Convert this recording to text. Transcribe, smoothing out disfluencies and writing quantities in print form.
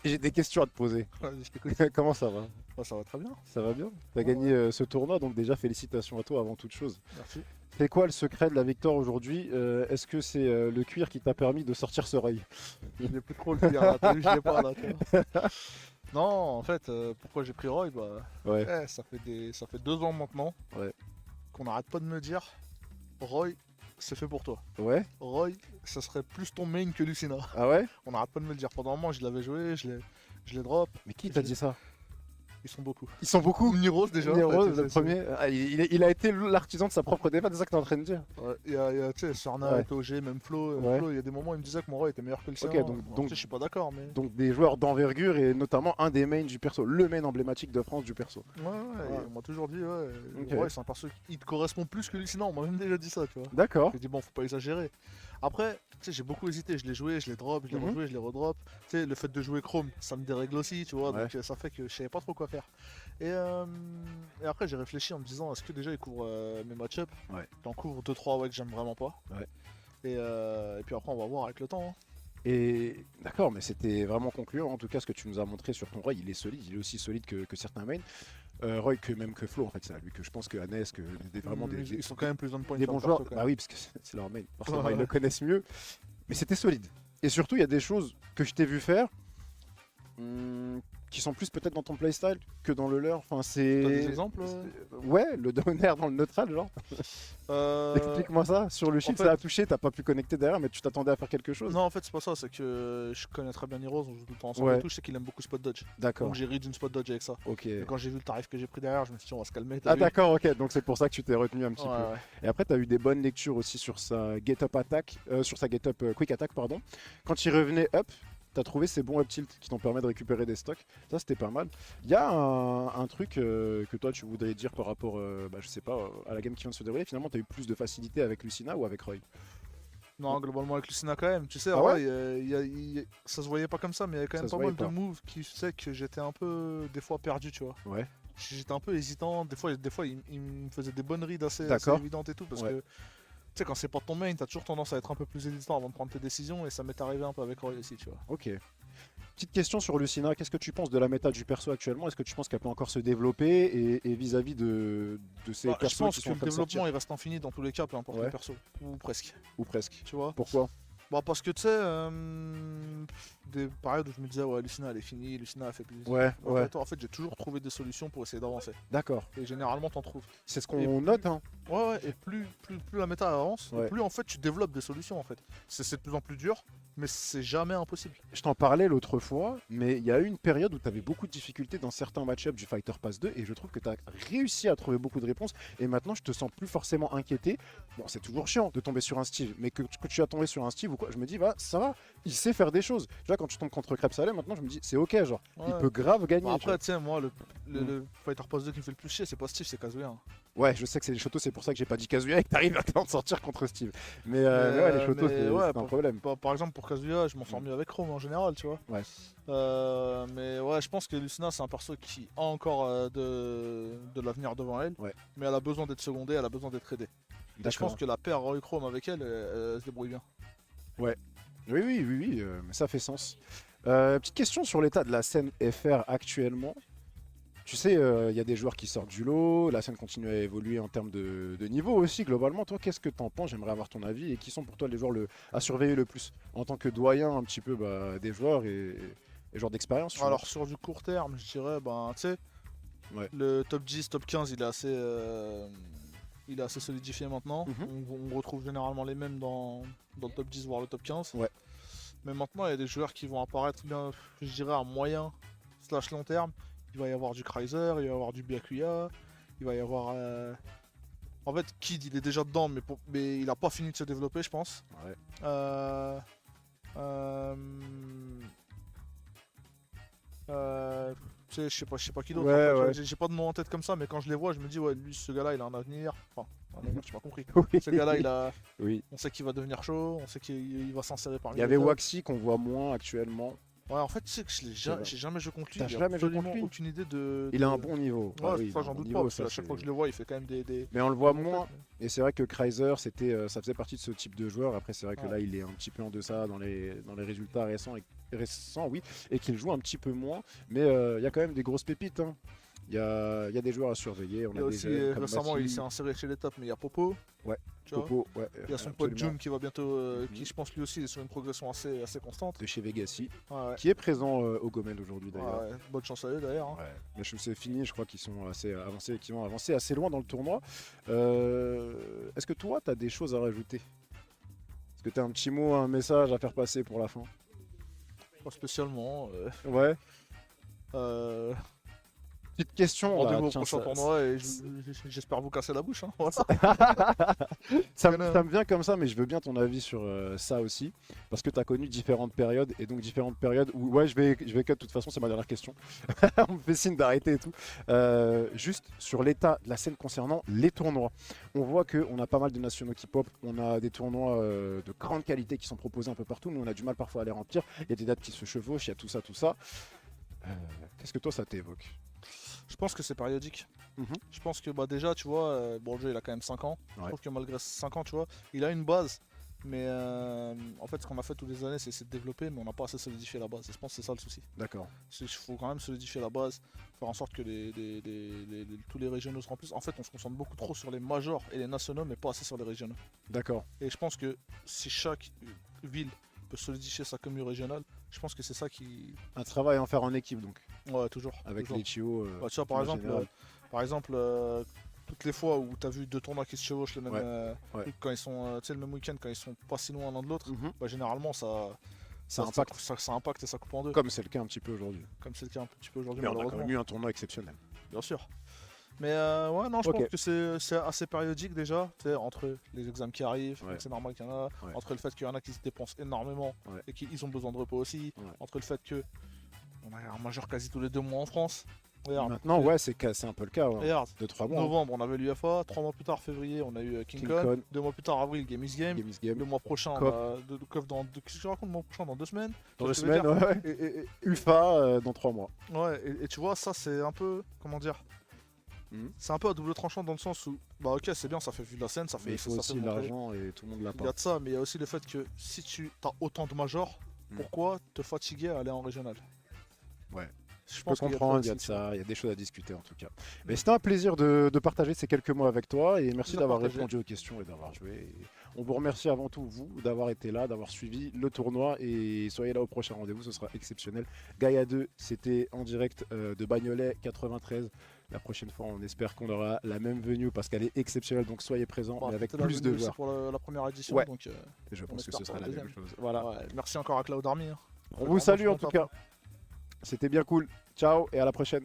J'ai des questions à te poser. Vas-y, je t'écoute. Comment ça va? Ouais, ça va très bien. Ça va bien? T'as Ouais, gagné ouais. ce tournoi, donc déjà félicitations à toi avant toute chose. Merci. C'est quoi le secret de la victoire aujourd'hui? Est-ce que c'est le cuir qui t'a permis de sortir ce rail? Je l'ai plus trop le cuir là, t'as vu, je l'ai pas là, tu vois. Non, en fait, pourquoi j'ai pris Roy, bah, Ouais, ça fait 2 ans maintenant ouais. qu'on n'arrête pas de me dire, Roy, c'est fait pour toi. Ouais? Roy, ça serait plus ton main que Lucina. Ah ouais? On n'arrête pas de me le dire. Pendant un moment, je l'avais joué, je l'ai drop. Mais qui t'a Je l'ai- dit ça? Ils sont beaucoup. Ils sont beaucoup. Niros déjà. Nero, ouais, le premier. Ah, il a été l'artisan de sa propre défaite, c'est ça que t'es en train de dire? ouais, il y a, tu sais, Sorna, Ouais. OG, même Flo. Ouais. Flo, il y a des moments où il me disait que mon Roy était meilleur que le sien. Ok, donc- Bon, donc- tu sais, je suis pas d'accord, mais. Donc des joueurs d'envergure et notamment un des mains du perso, le main emblématique de France du perso. Ouais, ouais, on m'a toujours dit, ouais, Ok. Roy, c'est un perso qui te correspond plus que Lucina. On m'a même déjà dit ça, tu vois. D'accord. J'ai dit, bon, faut pas exagérer. Après, tu sais, j'ai beaucoup hésité. Je l'ai joué, je l'ai drop, je l'ai Mhm. rejoué, je l'ai redrop. Tu sais, le fait de jouer Chrome, ça me dérègle aussi, tu vois. Ouais. Donc ça fait que je savais pas trop quoi faire. Et après, j'ai réfléchi en me disant, est-ce que déjà il couvre mes match-up? Ouais. T'en couvre 2-3 ouais, que j'aime vraiment pas. Ouais. Et puis après, on va voir avec le temps, hein. Et d'accord, mais c'était vraiment concluant. En tout cas, ce que tu nous as montré sur ton Roy, il est solide, il est aussi solide que certains mains. Roy, que même que Flo, en fait, c'est à lui que je pense que Hannes, que vraiment Ils sont quand même plus on point des sur bons le joueurs. perso, quand Bah même. oui, parce que c'est leur main. Forcément, Ouais, ils le ouais. connaissent mieux. Mais c'était solide. Et surtout, il y a des choses que je t'ai vu faire qui sont plus peut-être dans ton playstyle que dans le leur. Enfin, c'est. T'as des exemples Ouais, le downer dans le neutral, genre. Explique-moi ça. Sur le shield, fait- ça a touché, t'as pas pu connecter derrière, mais tu t'attendais à faire quelque chose. Non, en fait, c'est pas ça, c'est que je connais très bien Heroes, on joue tout le temps ensemble Ouais. et tout. Je sais qu'il aime beaucoup spot dodge. D'accord. Donc j'ai read une spot dodge avec ça. Ok. Et quand j'ai vu le tarif que j'ai pris derrière, je me suis dit, on va se calmer. t'as Ah vu. d'accord, ok. Donc c'est pour ça que tu t'es retenu un petit Ouais, peu. ouais. Et après, tu as eu des bonnes lectures aussi sur sa get up attack, sur sa get up quick attack, pardon. Quand il revenait up, tu as trouvé ces bons up tilt qui t'ont permis de récupérer des stocks. Ça, c'était pas mal. Il y a un truc que toi, tu voudrais dire par rapport, je sais pas, à la game qui vient de se dérouler. Finalement, tu as eu plus de facilité avec Lucina ou avec Roy? Non, globalement avec Lucina quand même. Tu sais, Ah en ouais vrai, ça se voyait pas comme ça, mais il y avait quand Ça même se pas voyait mal pas. de moves qui faisaient que j'étais un peu, des fois, perdu, tu vois. Ouais. J'étais un peu hésitant. Des fois il me faisait des bonnes reads assez D'accord. évidentes et tout. Parce Ouais. que, tu sais, quand c'est pas ton main, t'as toujours tendance à être un peu plus hésitant avant de prendre tes décisions. Et ça m'est arrivé un peu avec Roy aussi, tu vois. Ok. Petite question sur Lucina, qu'est-ce que tu penses de la méta du perso actuellement? Est-ce que tu penses qu'elle peut encore se développer et vis-à-vis de ces Bah, je persos pense qui que sont en le train de sortir? développement il reste infini dans tous les cas, peu importe Ouais. le perso. Ou presque, Ou presque. tu vois. Pourquoi? Bah parce que tu sais, des périodes où je me disais ouais Lucina elle est finie, Lucina elle fait plus. Ouais, ouais. En fait j'ai toujours trouvé des solutions pour essayer d'avancer. D'accord. Et généralement t'en trouves. C'est ce Et qu'on note, hein. Ouais ouais, et plus la méta avance, et Ouais. plus en fait tu développes des solutions en fait. C'est de plus en plus dur, mais c'est jamais impossible. Je t'en parlais l'autre fois, mais il y a eu une période où tu avais beaucoup de difficultés dans certains match-ups du Fighter Pass 2 et je trouve que tu as réussi à trouver beaucoup de réponses et maintenant je te sens plus forcément inquiété. Bon, c'est toujours chiant de tomber sur un Steve, mais que tu as tombé sur un Steve ou quoi, je me dis, bah ça va, il sait faire des choses. Tu vois, quand tu tombes contre Crêpe Salé, maintenant je me dis, c'est ok, genre, il Ouais. peut grave gagner. Bah tu vois. après tu sais moi le Mm. le Fighter Pass 2 qui me fait le plus chier c'est pas Steve c'est Kazuya, hein. Ouais, je sais que c'est les Shotos, c'est pour ça que j'ai pas dit Kazuya et que t'arrives à t'en sortir contre Steve. Mais ouais, les Shotos, mais c'est ouais, un problème. Par exemple pour Kazuya je m'en sors mieux avec Chrome en général tu vois. Ouais. Mais ouais, je pense que Lucina c'est un perso qui a encore de l'avenir devant elle, Ouais. mais elle a besoin d'être secondée, elle a besoin d'être aidée. Et je pense que la paire Roy Chrome avec elle, elle se débrouille bien. Oui, oui, mais ça fait sens. Petite question sur l'état de la scène FR actuellement. Tu sais, il y a des joueurs qui sortent du lot, la scène continue à évoluer en termes de niveau aussi, globalement. Toi, qu'est-ce que t'en penses? J'aimerais avoir ton avis. Et qui sont pour toi les joueurs à surveiller le plus? En tant que doyen un petit peu des joueurs et joueurs d'expérience, tu vois. Alors sur du court terme, je dirais, ben tu sais, Ouais. le top 10, top 15, il est assez solidifié maintenant. Mhm. On retrouve généralement les mêmes dans le top 10, voire le top 15. Ouais. Mais maintenant, il y a des joueurs qui vont apparaître bien, je dirais, à moyen slash long terme. Il va y avoir du Kreiser, il va y avoir du Byakuya, il va y avoir... En fait, Kid, il est déjà dedans, mais il n'a pas fini de se développer, je pense. Ouais. Euh... Tu sais, je sais pas qui d'autre. Ouais, en fait, ouais. j'ai pas de nom en tête comme ça, mais quand je les vois, je me dis, ouais, lui, ce gars-là, il a un avenir. Enfin, un avenir, tu m'as compris. Oui. Ce gars-là, Oui. on sait qu'il va devenir chaud, on sait qu'il va s'insérer parmi Il y les avait top. Waxy qu'on voit moins actuellement. Ouais, en fait, tu sais que j'ai jamais joué contre lui. T'as J'ai jamais joué contre absolument lui aucune idée de. Il a un bon niveau. Ouais, Ah oui, il ça a un j'en bon doute niveau, pas, parce ça, que à chaque c'est- fois que je le vois, il fait quand même des... Mais on le voit des moins. montées. Et c'est vrai que Kreiser, ça faisait partie de ce type de joueur. Après, c'est vrai que Ouais. là, il est un petit peu en deçà dans les résultats récents récent, oui, et qu'il joue un petit peu moins. Mais il y a quand même des grosses pépites, hein. Il y a des joueurs à surveiller. On Il y a a des aussi jeunes comme récemment, il Bati, s'est inséré chez les tops, mais il y a Popo. Ouais, Tu vois. Popo, ouais, Il y a son pote absolument. June qui va bientôt, qui Mhm. je pense lui aussi est sur une progression assez constante. De chez Vegassi, Ouais, ouais. qui est présent au Gomen aujourd'hui d'ailleurs. Ouais, bonne chance à eux d'ailleurs. Hein. Ouais. Mais c'est fini, je crois qu'ils sont assez avancés, qu'ils vont avancer assez loin dans le tournoi. Est-ce que toi, tu as des choses à rajouter? Est-ce que tu as un petit mot, un message à faire passer pour la fin? Pas spécialement. Ouais. Euh, Petite question là, Rendez-vous au tiens, prochain tournoi et j'espère vous casser la bouche. Hein. Voilà. ça me vient comme ça, mais je veux bien ton avis sur ça aussi, parce que tu as connu différentes périodes, et donc différentes périodes où, ouais, je vais cut, de toute façon, c'est ma dernière question. On me fait signe d'arrêter et tout. Juste sur l'état de la scène concernant les tournois. On voit qu'on a pas mal de nationaux qui pop, on a des tournois de grande qualité qui sont proposés un peu partout, mais on a du mal parfois à les remplir. Il y a des dates qui se chevauchent, il y a tout ça, tout ça. Qu'est-ce que toi, ça t'évoque? Je pense que c'est périodique. Mhm. Je pense que bah, déjà, tu vois, bon, le jeu il a quand même 5 ans. Je Ouais. trouve que malgré 5 ans, tu vois, il a une base. Mais en fait, ce qu'on a fait toutes les années, c'est essayer de développer, mais on n'a pas assez solidifié la base. Et je pense que c'est ça le souci. D'accord. Il faut quand même solidifier la base, faire en sorte que tous les régionaux se remplissent. En fait, on se concentre beaucoup trop sur les majors et les nationaux, mais pas assez sur les régionaux. D'accord. Et je pense que si chaque ville peut solidifier sa commune régionale, je pense que c'est ça qui. Un travail à en faire en équipe, donc, Ouais, toujours. avec toujours. les Chio. Bah, tu vois, par en exemple, général. toutes les fois où tu as vu deux tournois qui se chevauchent le même, Ouais, ouais. truc, quand ils sont, tu sais, le même week-end, quand ils sont pas si loin l'un de l'autre, Mhm. bah, généralement Ça impacte, ça impacte et ça coupe en deux. comme c'est le cas un petit peu aujourd'hui. Comme c'est le cas un petit peu aujourd'hui, Mais on a quand malheureusement. même eu un tournoi exceptionnel. Bien sûr. Mais ouais, non, je Ok. pense que c'est assez périodique déjà, tu sais, entre les examens qui arrivent, Ouais. donc c'est normal qu'il y en a, Ouais. entre le fait qu'il y en a qui se dépensent énormément Ouais. et qu'ils ont besoin de repos aussi, Ouais. entre le fait que on a un majeur quasi tous les 2 mois en France. Regarde, Maintenant, ouais, c'est un peu le cas. Ouais. regarde, 2-3 mois. hein. novembre on avait l'UFA, 3 mois plus tard février on a eu King King Kong, Kong. 2 mois plus tard avril Game is Game, Game is Game. le mois prochain Cop. Cop qu'est-ce que je raconte le mois prochain dans 2 semaines. Dans Tu 2 vois ce que je veux semaines, dire ouais. UFA dans 3 mois. Ouais, et tu vois, ça c'est un peu, comment dire, Mhm. c'est un peu à double tranchant dans le sens où, bah ok, c'est bien, ça fait vu de la scène, ça fait, Mais il faut ça aussi fait montrer. l'argent et tout le monde l'a Il y pas. a de ça, mais il y a aussi le fait que si tu as autant de majors, Mhm. pourquoi te fatiguer à aller en régional? Ouais. Je Je peux qu'il y a comprendre, il y a de ça, il y a des choses à discuter en tout cas. Mais c'était un plaisir de partager ces quelques mots avec toi et merci Plaisir d'avoir partagé. répondu aux questions et d'avoir joué. Et on vous remercie avant tout, vous, d'avoir été là, d'avoir suivi le tournoi et soyez là au prochain rendez-vous, ce sera exceptionnel. Gaïa 2, c'était en direct de Bagnolet 93. La prochaine fois, on espère qu'on aura la même venue parce qu'elle est exceptionnelle, donc soyez présents, Bah, mais avec c'était la plus venue de aussi joueurs. pour la première édition, Ouais. donc Et je on pense que espère ce sera pour la la même chose. Voilà. ouais, merci encore à Cloud Army. Hein. On vous salue en tout cas. C'était bien cool. Ciao et à la prochaine.